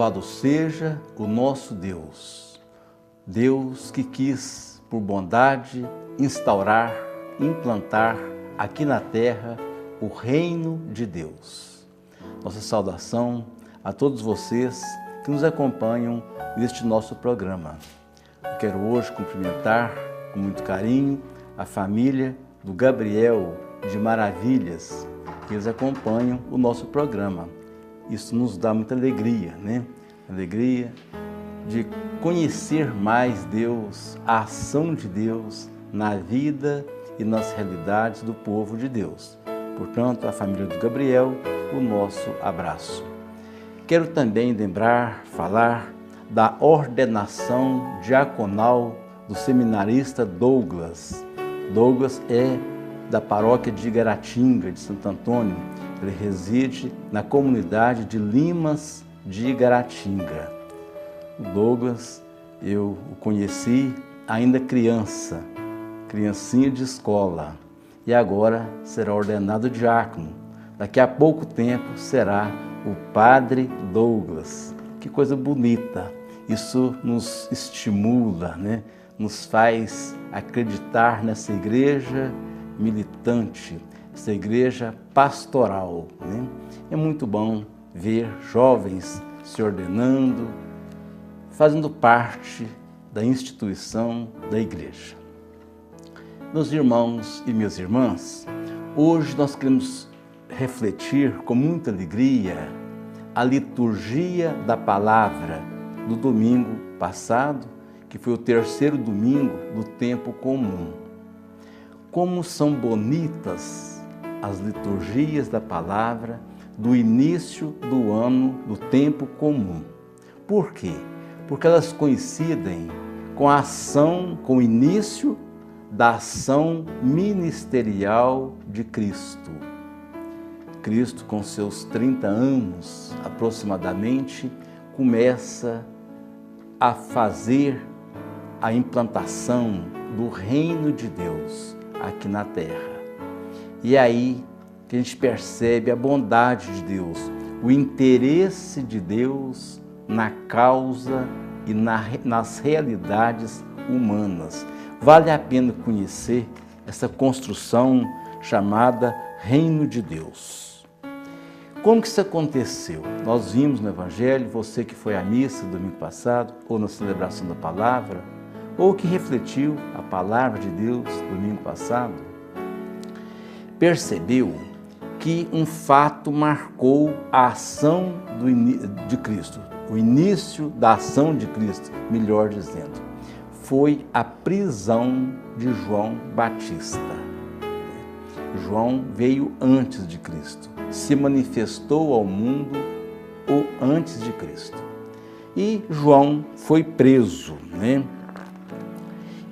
Louvado seja o nosso Deus, Deus que quis, por bondade, instaurar, implantar aqui na terra o reino de Deus. Nossa saudação a todos vocês que nos acompanham neste nosso programa. Eu quero hoje cumprimentar com muito carinho a família do Gabriel de Maravilhas, que eles acompanham o nosso programa. Isso nos dá muita alegria, né? Alegria de conhecer mais Deus, a ação de Deus na vida e nas realidades do povo de Deus. Portanto, a família do Gabriel, o nosso abraço. Quero também falar da ordenação diaconal do seminarista Douglas. Douglas é da paróquia de Igaratinga, de Santo Antônio. Ele reside na comunidade de Limas de Igaratinga. O Douglas, eu o conheci ainda criança, criancinha de escola, e agora será ordenado diácono. Daqui a pouco tempo será o Padre Douglas. Que coisa bonita! Isso nos estimula, né? Nos faz acreditar nessa igreja militante, essa igreja pastoral, né? É muito bom ver jovens se ordenando, fazendo parte da instituição da igreja. Meus irmãos e minhas irmãs, hoje nós queremos refletir com muita alegria a liturgia da palavra do domingo passado, que foi o terceiro domingo do tempo comum. Como são bonitas as liturgias da palavra do início do ano do tempo comum. Por quê? Porque elas coincidem com a ação, com o início da ação ministerial de Cristo. Cristo, com seus 30 anos aproximadamente, começa a fazer a implantação do reino de Deus aqui na terra. E é aí que a gente percebe a bondade de Deus, o interesse de Deus na causa e nas realidades humanas. Vale a pena conhecer essa construção chamada Reino de Deus. Como que isso aconteceu? Nós vimos no Evangelho, você que foi à missa domingo passado, ou na celebração da palavra, ou que refletiu a palavra de Deus domingo passado, percebeu que um fato marcou a ação de Cristo, o início da ação de Cristo, melhor dizendo, foi a prisão de João Batista. João veio antes de Cristo, se manifestou ao mundo antes de Cristo. E João foi preso, né?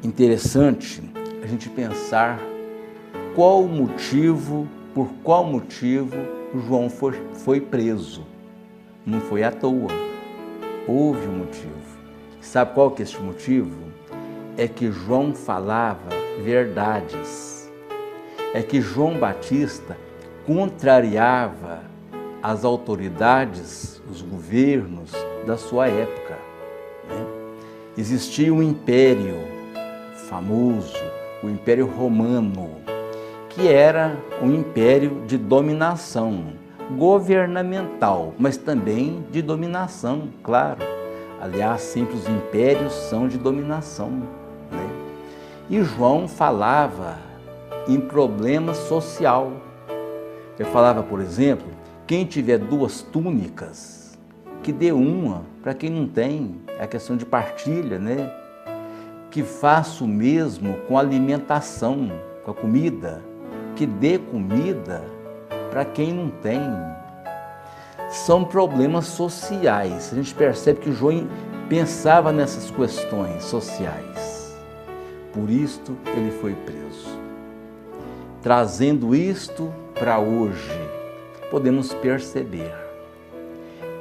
Interessante a gente pensar por qual motivo João foi preso. Não foi à toa, houve um motivo. Sabe qual que é esse motivo? É que João falava verdades. É que João Batista contrariava as autoridades, os governos da sua época, né? Existia um império famoso, o Império Romano, que era um império de dominação governamental, mas também de dominação, claro. Aliás, sempre os impérios são de dominação, né? E João falava em problema social. Ele falava, por exemplo, quem tiver 2 túnicas, que dê uma para quem não tem. É a questão de partilha, né? Que faça o mesmo com a alimentação, com a comida, que dê comida para quem não tem. São problemas sociais. A gente percebe que João pensava nessas questões sociais. Por isto ele foi preso. Trazendo isto para hoje, podemos perceber,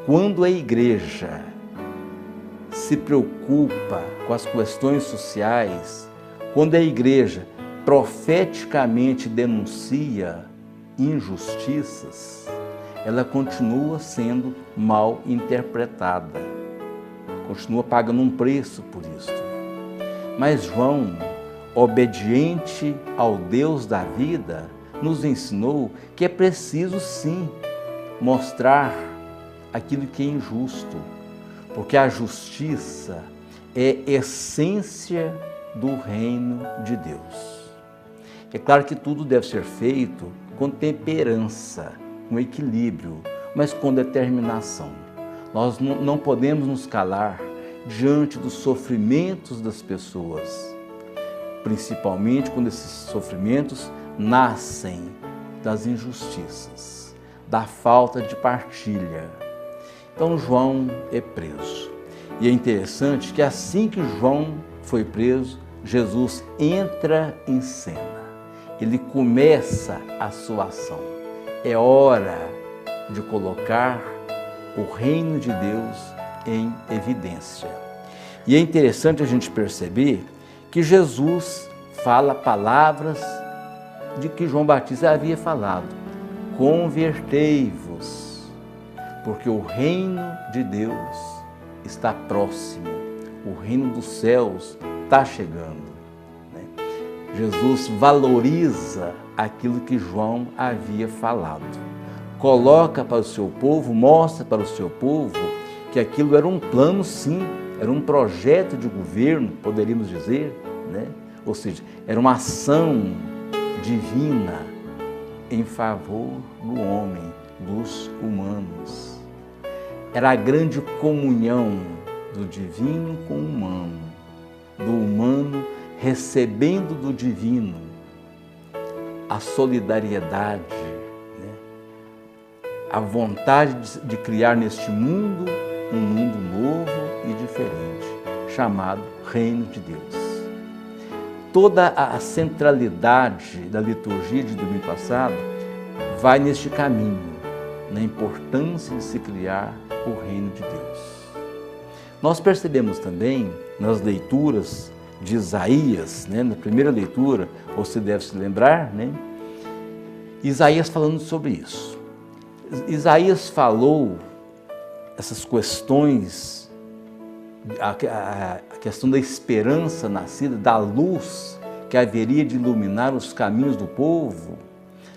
quando a igreja se preocupa com as questões sociais, quando a igreja profeticamente denuncia injustiças, ela continua sendo mal interpretada, continua pagando um preço por isso. Mas João, obediente ao Deus da vida, nos ensinou que é preciso sim mostrar aquilo que é injusto, porque a justiça é essência do reino de Deus. É claro que tudo deve ser feito com temperança, com equilíbrio, mas com determinação. Nós não podemos nos calar diante dos sofrimentos das pessoas, principalmente quando esses sofrimentos nascem das injustiças, da falta de partilha. Então João é preso. E é interessante que assim que João foi preso, Jesus entra em cena. Ele começa a sua ação. É hora de colocar o reino de Deus em evidência. E é interessante a gente perceber que Jesus fala palavras de que João Batista havia falado. Convertei-vos, porque o reino de Deus está próximo, o reino dos céus está chegando. Jesus valoriza aquilo que João havia falado. Coloca para o seu povo, mostra para o seu povo que aquilo era um plano, sim, era um projeto de governo, poderíamos dizer, né? Ou seja, era uma ação divina em favor do homem, dos humanos. Era a grande comunhão do divino com o humano, do humano recebendo do divino a solidariedade, né? A vontade de criar neste mundo um mundo novo e diferente, chamado Reino de Deus. Toda a centralidade da liturgia de domingo passado vai neste caminho, na importância de se criar o Reino de Deus. Nós percebemos também nas leituras de Isaías, né, na primeira leitura, você deve se lembrar, né, Isaías falando sobre isso. Isaías falou essas questões, a questão da esperança nascida, da luz que haveria de iluminar os caminhos do povo,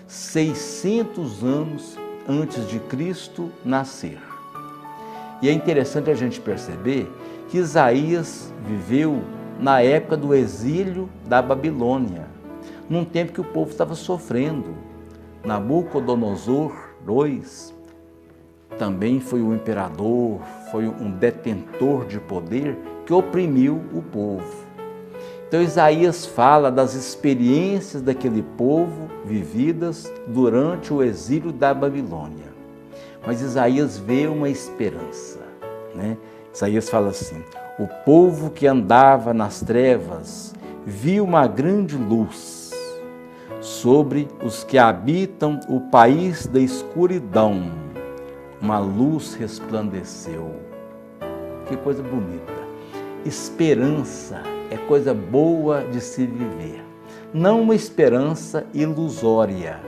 600 anos antes de Cristo nascer. E é interessante a gente perceber que Isaías viveu na época do exílio da Babilônia, num tempo que o povo estava sofrendo. Nabucodonosor II também foi um imperador, foi um detentor de poder que oprimiu o povo. Então Isaías fala das experiências daquele povo vividas durante o exílio da Babilônia. Mas Isaías vê uma esperança, né? Isaías fala assim: o povo que andava nas trevas viu uma grande luz. Sobre os que habitam o país da escuridão, uma luz resplandeceu. Que coisa bonita. Esperança é coisa boa de se viver. Não uma esperança ilusória,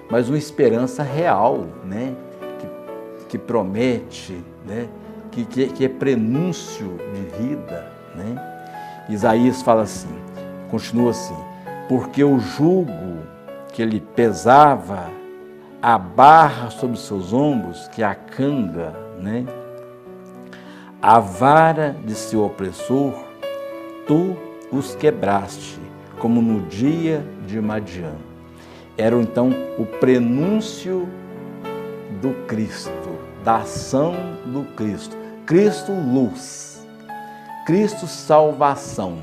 mas uma esperança real, né? Que promete, né? Que é prenúncio de vida, né? Isaías fala assim, continua assim: porque o jugo que ele pesava, a barra sobre seus ombros, que é a canga, né? A vara de seu opressor, tu os quebraste, como no dia de Madiã. Era então o prenúncio do Cristo, da ação do Cristo. Cristo luz, Cristo salvação,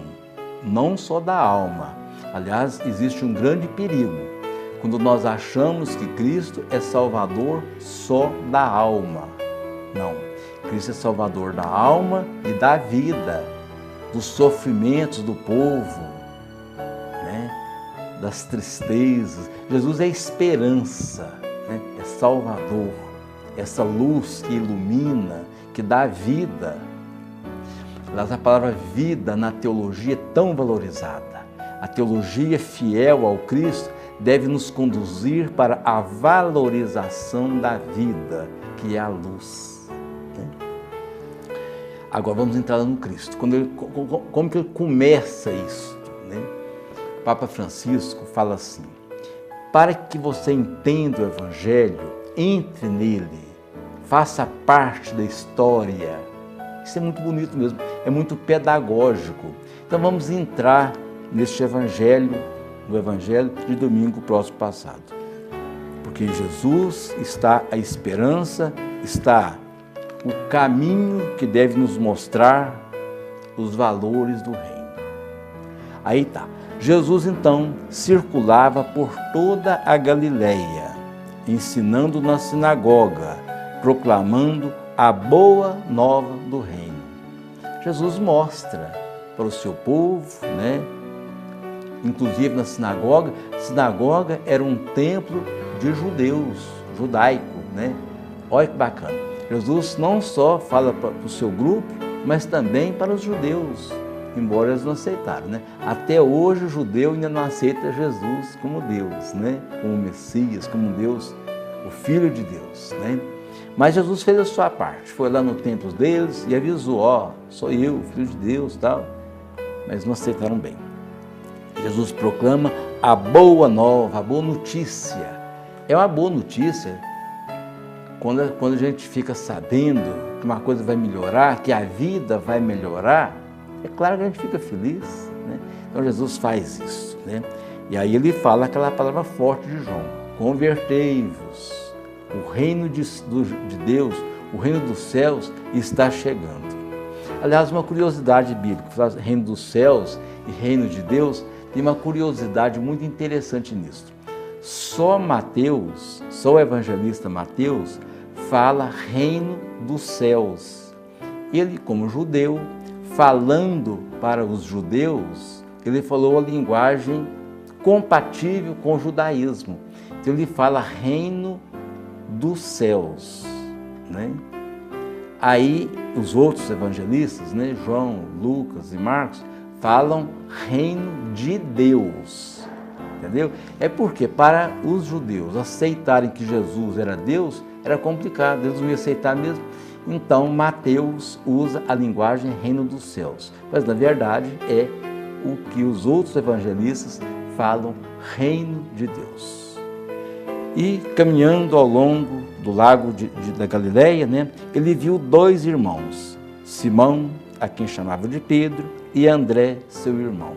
não só da alma. Aliás, existe um grande perigo quando nós achamos que Cristo é salvador só da alma. Não, Cristo é salvador da alma e da vida, dos sofrimentos do povo, né? Das tristezas. Jesus é esperança, né? É salvador, essa luz que ilumina, que dá vida. Aliás, a palavra vida na teologia é tão valorizada. A teologia fiel ao Cristo deve nos conduzir para a valorização da vida, que é a luz. Agora vamos entrar no Cristo. Como que ele começa isso? Né? O Papa Francisco fala assim: para que você entenda o Evangelho, entre nele, faça parte da história. Isso é muito bonito mesmo, é muito pedagógico. Então vamos entrar neste Evangelho, no Evangelho de domingo próximo passado. Porque Jesus está a esperança, está o caminho que deve nos mostrar os valores do reino. Aí tá. Jesus então circulava por toda a Galileia, ensinando na sinagoga, proclamando a boa nova do reino. Jesus mostra para o seu povo, né? Inclusive na sinagoga. Sinagoga era um templo de judeus, judaico, né? Olha que bacana. Jesus não só fala para o seu grupo, mas também para os judeus, embora eles não aceitaram, né? Até hoje o judeu ainda não aceita Jesus como Deus, né? Como Messias, como Deus, o Filho de Deus, né? Mas Jesus fez a sua parte, foi lá no templo deles e avisou: ó, sou eu, Filho de Deus, tal. Mas não aceitaram bem. Jesus proclama a boa nova, a boa notícia. É uma boa notícia quando a gente fica sabendo que uma coisa vai melhorar, que a vida vai melhorar. É claro que a gente fica feliz, né? Então Jesus faz isso, né? E aí ele fala aquela palavra forte de João: convertei-vos, o reino de Deus, o reino dos céus está chegando. Aliás, uma curiosidade bíblica, reino dos céus e reino de Deus, tem uma curiosidade muito interessante nisso. Só Mateus, só o evangelista Mateus, fala reino dos céus. Ele, como judeu, falando para os judeus, ele falou a linguagem compatível com o judaísmo. Então ele fala reino dos céus, né? Aí os outros evangelistas, né, João, Lucas e Marcos, falam reino de Deus, entendeu? É porque para os judeus aceitarem que Jesus era Deus, era complicado, eles não iam aceitar mesmo. Então Mateus usa a linguagem reino dos céus, mas na verdade é o que os outros evangelistas falam reino de Deus. E caminhando ao longo do lago da Galileia, né, ele viu dois irmãos, Simão, a quem chamava de Pedro, e André, seu irmão.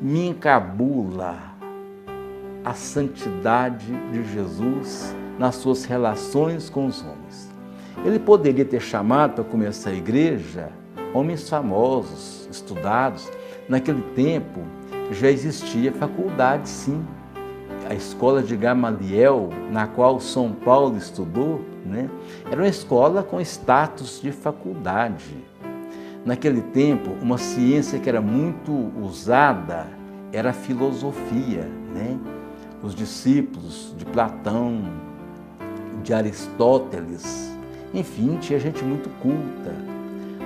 Me encabula a santidade de Jesus nas suas relações com os homens. Ele poderia ter chamado para começar a igreja homens famosos, estudados. Naquele tempo já existia faculdade, sim. A escola de Gamaliel, na qual São Paulo estudou, né, era uma escola com status de faculdade. Naquele tempo, uma ciência que era muito usada era a filosofia, né? Os discípulos de Platão, de Aristóteles, enfim, tinha gente muito culta.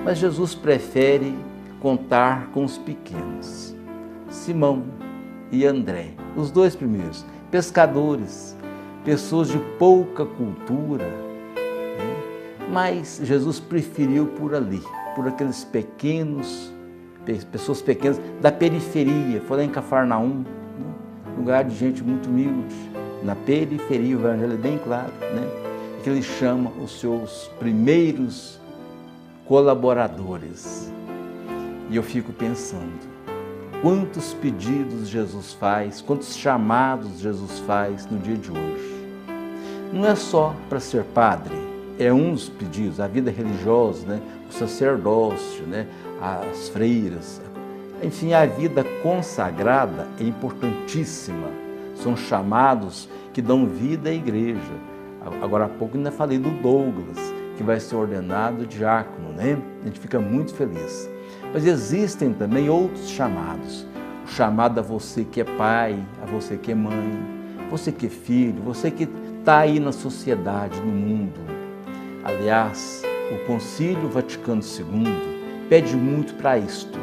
Mas Jesus prefere contar com os pequenos, Simão e André, os dois primeiros, pescadores, pessoas de pouca cultura, né? Mas Jesus preferiu por ali, por aqueles pequenos, pessoas pequenas da periferia. Foi lá em Cafarnaum, né? Lugar de gente muito humilde, na periferia. O evangelho é bem claro, né? Que ele chama os seus primeiros colaboradores. E eu fico pensando, quantos pedidos Jesus faz, quantos chamados Jesus faz no dia de hoje. Não é só para ser padre, é um dos pedidos, a vida religiosa, né? O sacerdócio, né? As freiras, enfim, a vida consagrada é importantíssima. São chamados que dão vida à igreja. Agora há pouco ainda falei do Douglas, que vai ser ordenado diácono, né? A gente fica muito feliz. Mas existem também outros chamados. O chamado a você que é pai, a você que é mãe, você que é filho, você que está aí na sociedade, no mundo. Aliás, o Concílio Vaticano II pede muito para isto,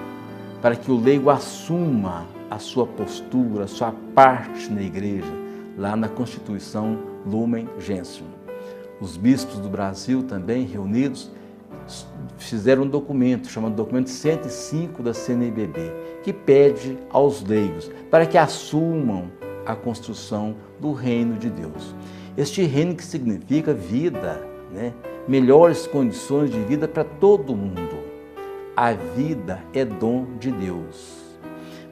para que o leigo assuma a sua postura, a sua parte na igreja, lá na Constituição Lumen Gentium. Os bispos do Brasil também, reunidos, fizeram um documento, chamado Documento 105 da CNBB, que pede aos leigos para que assumam a construção do reino de Deus. Este reino que significa vida, né? Melhores condições de vida para todo mundo. A vida é dom de Deus,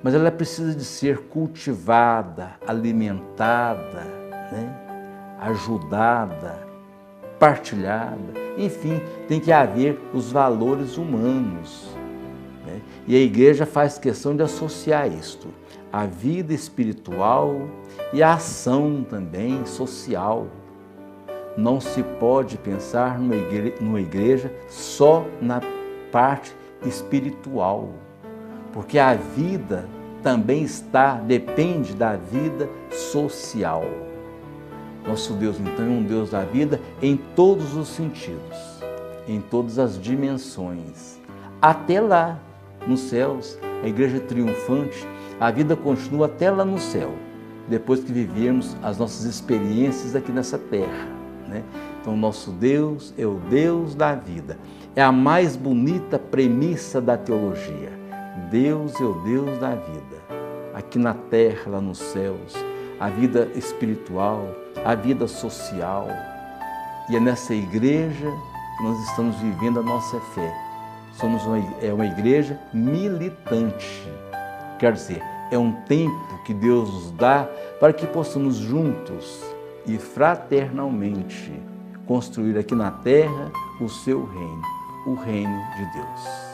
mas ela precisa de ser cultivada, alimentada, né? Ajudada, partilhada, enfim, tem que haver os valores humanos, né? E a igreja faz questão de associar isto, a vida espiritual e a ação também social. Não se pode pensar numa igreja só na parte espiritual, porque a vida também depende da vida social. Nosso Deus, então, é um Deus da vida em todos os sentidos, em todas as dimensões. Até lá, nos céus, a igreja triunfante, a vida continua até lá no céu, depois que vivermos as nossas experiências aqui nessa terra, né? Então, nosso Deus é o Deus da vida. É a mais bonita premissa da teologia. Deus é o Deus da vida. Aqui na terra, lá nos céus, a vida espiritual, a vida social. E é nessa igreja que nós estamos vivendo a nossa fé. Somos uma igreja militante. Quer dizer, é um tempo que Deus nos dá para que possamos juntos e fraternalmente construir aqui na terra o seu reino, o reino de Deus.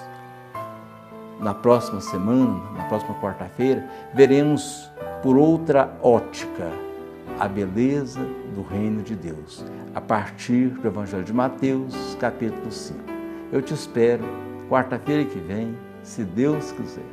Na próxima semana, na próxima quarta-feira, veremos por outra ótica a beleza do reino de Deus, a partir do Evangelho de Mateus, capítulo 5. Eu te espero quarta-feira que vem, se Deus quiser.